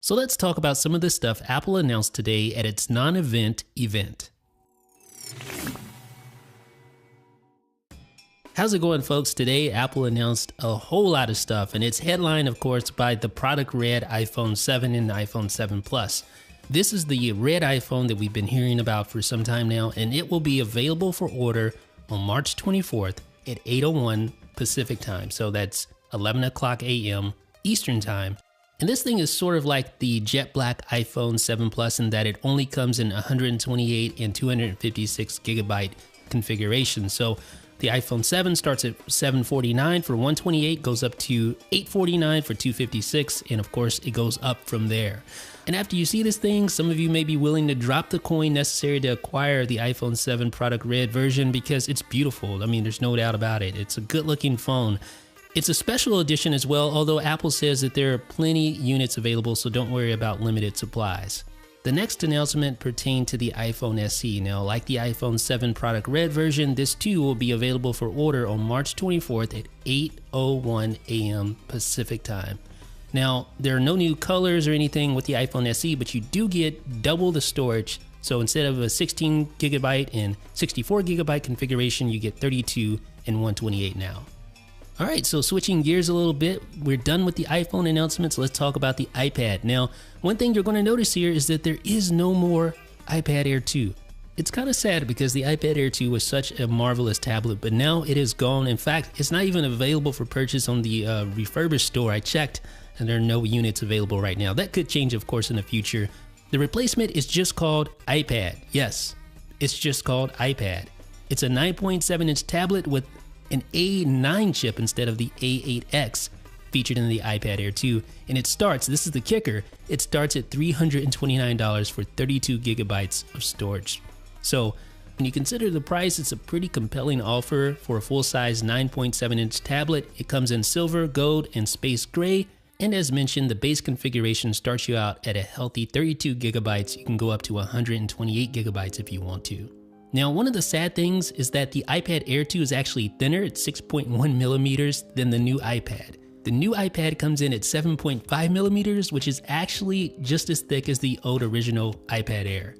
So let's talk about some of the stuff Apple announced today at its non-event event. How's it going, folks? Today, Apple announced a whole lot of stuff, and it's headlined, of course, by the product red iPhone 7 and iPhone 7 Plus. This is the red iPhone that we've been hearing about for some time now, and it will be available for order on March 24th at 8:01 Pacific time. So that's 11 o'clock a.m. Eastern time. And this thing is sort of like the jet black iPhone 7 Plus in that it only comes in 128 and 256 gigabyte configuration. So the iPhone 7 starts at $749 for 128, goes up to $849 for 256, and of course it goes up from there. And after you see this thing, some of you may be willing to drop the coin necessary to acquire the iPhone 7 product red version because it's beautiful. I mean, there's no doubt about it. It's a good looking phone. It's a special edition as well, although Apple says that there are plenty units available, so don't worry about limited supplies. The next announcement pertained to the iPhone SE. Now, like the iPhone 7 product red version, this too will be available for order on March 24th at 8:01 a.m. Pacific time. Now, there are no new colors or anything with the iPhone SE, but you do get double the storage. So instead of a 16 gigabyte and 64 gigabyte configuration, you get 32 and 128 now. All right, so switching gears a little bit, we're done with the iPhone announcements. Let's talk about the iPad. Now, one thing you're going to notice here is that there is no more iPad Air 2. It's kind of sad because the iPad Air 2 was such a marvelous tablet, but now it is gone. In fact, it's not even available for purchase on the refurbished store. I checked, and there are no units available right now. That could change, of course, in the future. The replacement is just called iPad. Yes, it's just called iPad. It's a 9.7-inch tablet with an A9 chip instead of the A8X featured in the iPad Air 2, and it starts, this is the kicker, it starts at $329 for 32 gigabytes of storage. So when you consider the price, it's a pretty compelling offer for a full-size 9.7-inch tablet. It comes in silver, gold, and space gray, and as mentioned, the base configuration starts you out at a healthy 32 gigabytes. You can go up to 128 gigabytes if you want to. Now, one of the sad things is that the iPad Air 2 is actually thinner at 6.1 millimeters than the new iPad. The new iPad comes in at 7.5 millimeters, which is actually just as thick as the old original iPad Air.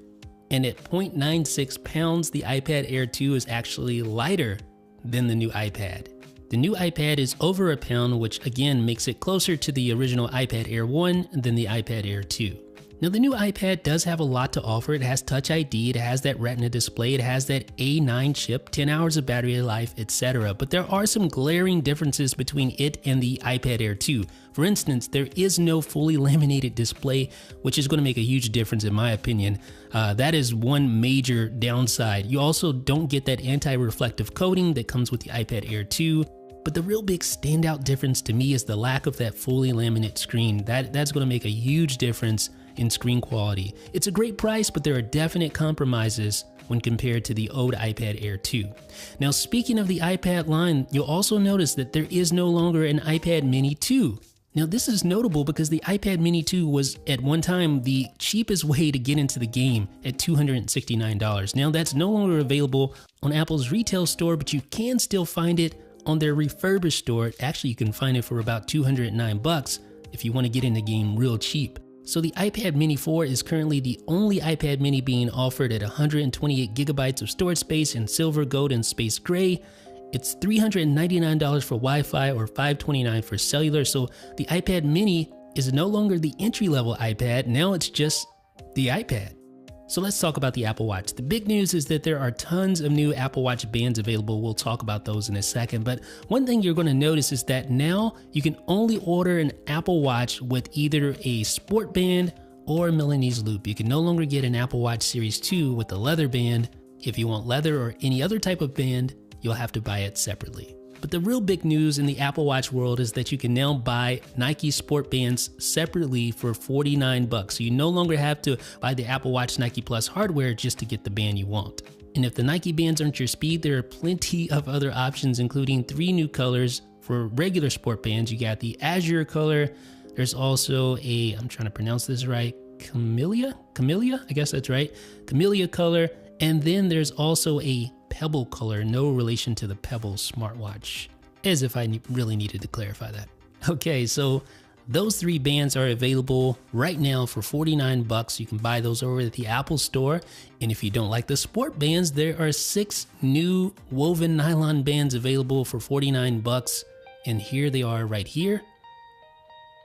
And at 0.96 pounds, the iPad Air 2 is actually lighter than the new iPad. The new iPad is over a pound, which again makes it closer to the original iPad Air 1 than the iPad Air 2. Now, the new iPad does have a lot to offer. It has Touch ID, it has that Retina display, it has that A9 chip, 10 hours of battery life, etc. But there are some glaring differences between it and the iPad Air 2. For instance, there is no fully laminated display, which is going to make a huge difference in my opinion. That is one major downside. You also don't get that anti-reflective coating that comes with the iPad Air 2. But the real big standout difference to me is the lack of that fully laminated screen. That's going to make a huge difference in screen quality. It's a great price, but there are definite compromises when compared to the old iPad Air 2. Now, speaking of the iPad line, you'll also notice that there is no longer an iPad Mini 2. Now, this is notable because the iPad Mini 2 was at one time the cheapest way to get into the game at $269. Now, that's no longer available on Apple's retail store, but you can still find it on their refurbished store. Actually, you can find it for about $209 if you want to get in the game real cheap. So the iPad Mini 4 is currently the only iPad Mini being offered at 128 gigabytes of storage space in silver, gold, and space gray. It's $399 for Wi-Fi or $529 for cellular. So the iPad Mini is no longer the entry-level iPad. Now it's just the iPad. So let's talk about the Apple Watch. The big news is that there are tons of new Apple Watch bands available. We'll talk about those in a second. But one thing you're going to notice is that now you can only order an Apple Watch with either a sport band or a Milanese loop. You can no longer get an Apple Watch Series 2 with the leather band. If you want leather or any other type of band, you'll have to buy it separately. But the real big news in the Apple Watch world is that you can now buy Nike sport bands separately for $49. So you no longer have to buy the Apple Watch Nike Plus hardware just to get the band you want. And if the Nike bands aren't your speed, there are plenty of other options, including 3 new colors for regular sport bands. You got the azure color. There's also a, I'm trying to pronounce this right, Camellia, I guess that's right, Camellia color. And then there's also a Pebble color, no relation to the Pebble smartwatch, as if I really needed to clarify that. Okay, so Those 3 bands are available right now for $49. You can buy those over at the Apple Store. And if you don't like the sport bands, there are 6 new woven nylon bands available for $49. And here they are right here.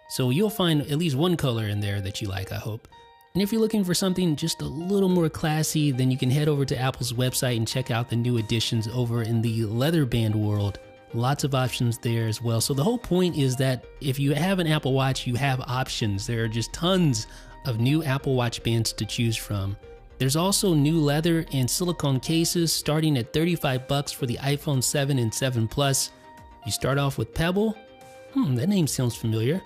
So you'll find at least one color in there that you like, I hope. And if you're looking for something just a little more classy, then you can head over to Apple's website and check out the new additions over in the leather band world. Lots of options there as well. So the whole point is that if you have an Apple Watch, you have options. There are just tons of new Apple Watch bands to choose from. There's also new leather and silicone cases starting at $35 for the iPhone 7 and 7 Plus. You start off with Pebble. That name sounds familiar.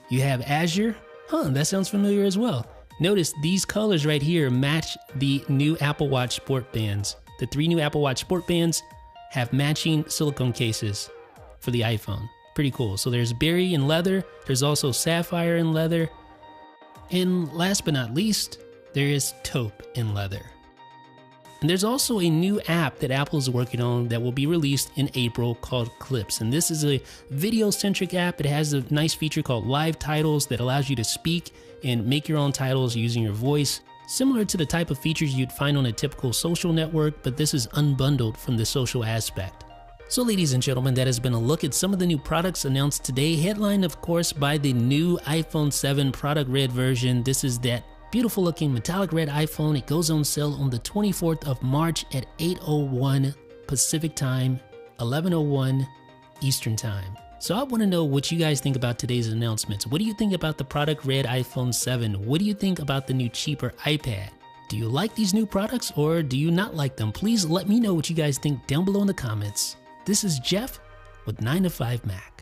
You have Azure. That sounds familiar as well. Notice these colors right here match the new Apple Watch Sport bands. The 3 new Apple Watch Sport bands have matching silicone cases for the iPhone. Pretty cool. So there's berry and leather. There's also sapphire and leather. And last but not least, there is taupe in leather. And there's also a new app that Apple is working on that will be released in April called Clips. And this is a video-centric app. It has a nice feature called Live Titles that allows you to speak and make your own titles using your voice. Similar to the type of features you'd find on a typical social network, but this is unbundled from the social aspect. So ladies and gentlemen, that has been a look at some of the new products announced today, headlined of course by the new iPhone 7 product red version. This is that beautiful looking metallic red iPhone. It goes on sale on the 24th of March at 8:01 Pacific time, 11:01 Eastern time. So I want to know what you guys think about today's announcements. What do you think about the product red iPhone 7? What do you think about the new cheaper iPad? Do you like these new products or do you not like them? Please let me know what you guys think down below in the comments. This is Jeff with 9 to 5 Mac.